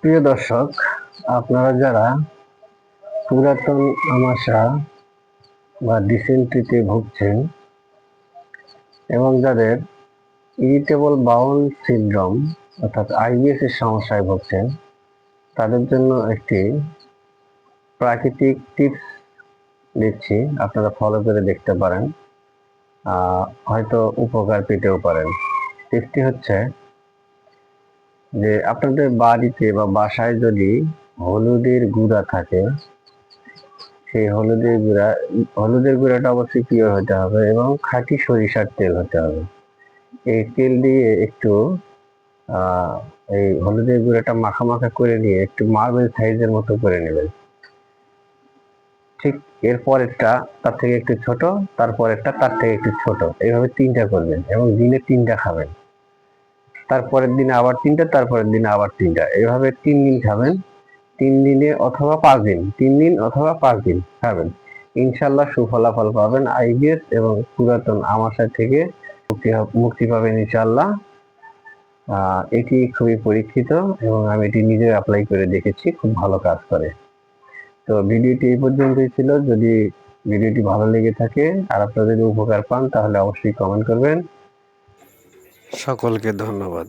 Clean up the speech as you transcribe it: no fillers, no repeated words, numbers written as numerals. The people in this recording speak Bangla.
প্রিয় দর্শক, আপনারা যারা পুরাতন আমাশা বা ডিসেন্ট্রিতে ভুগছেন এবং যাদের ইরিটেবল বাউল সিনড্রোম অর্থাৎ আইবিএস এর সমস্যায় ভুগছেন, তাদের জন্য একটি প্রাকৃতিক টিপস দিচ্ছি, আপনারা ফলো করে দেখতে পারেন, হয়তো উপকার পেতেও পারেন। টিপসটি হচ্ছে যে আপনাদের বাড়িতে বা বাসায় যদি হলুদের গুঁড়া থাকে, সেই হলুদের গুঁড়াটা অবশ্যই পিওর হতে হবে এবং খাঁটি সরিষার তেল হতে হবে। এই তেল দিয়ে একটু এই হলুদের গুঁড়াটা মাখা করে নিয়ে একটু মার্বেল সাইজের মতো করে নেবেন। ঠিক এরপরেরটা তার থেকে একটু ছোট, তারপরেরটা তার থেকে একটু ছোট, এইভাবে 3টা করবেন এবং দিনে 3টা খাবেন। তারপরের দিনে আবার 3টা, তারপরের দিনে আবার 3টা, এভাবে 3 দিন খাবেন। 3 দিনে অথবা 5 দিন, 3 দিন অথবা 5 দিন খাবেন। ইনশাআল্লাহ সুফলাফল পাবেন। আইবিএস এবং পুরাতন আমাশা থেকে মুক্তি পাবেন ইনশাআল্লাহ। এটি খুবই পরীক্ষিত এবং আমি এটি নিজে অ্যাপ্লাই করে দেখেছি, খুব ভালো কাজ করে। তো ভিডিওটি এই পর্যন্তই ছিল। যদি ভিডিওটি ভালো লেগে থাকে আর আপনারা যদি উপকার পান তাহলে অবশ্যই কমেন্ট করবেন। সকলকে ধন্যবাদ।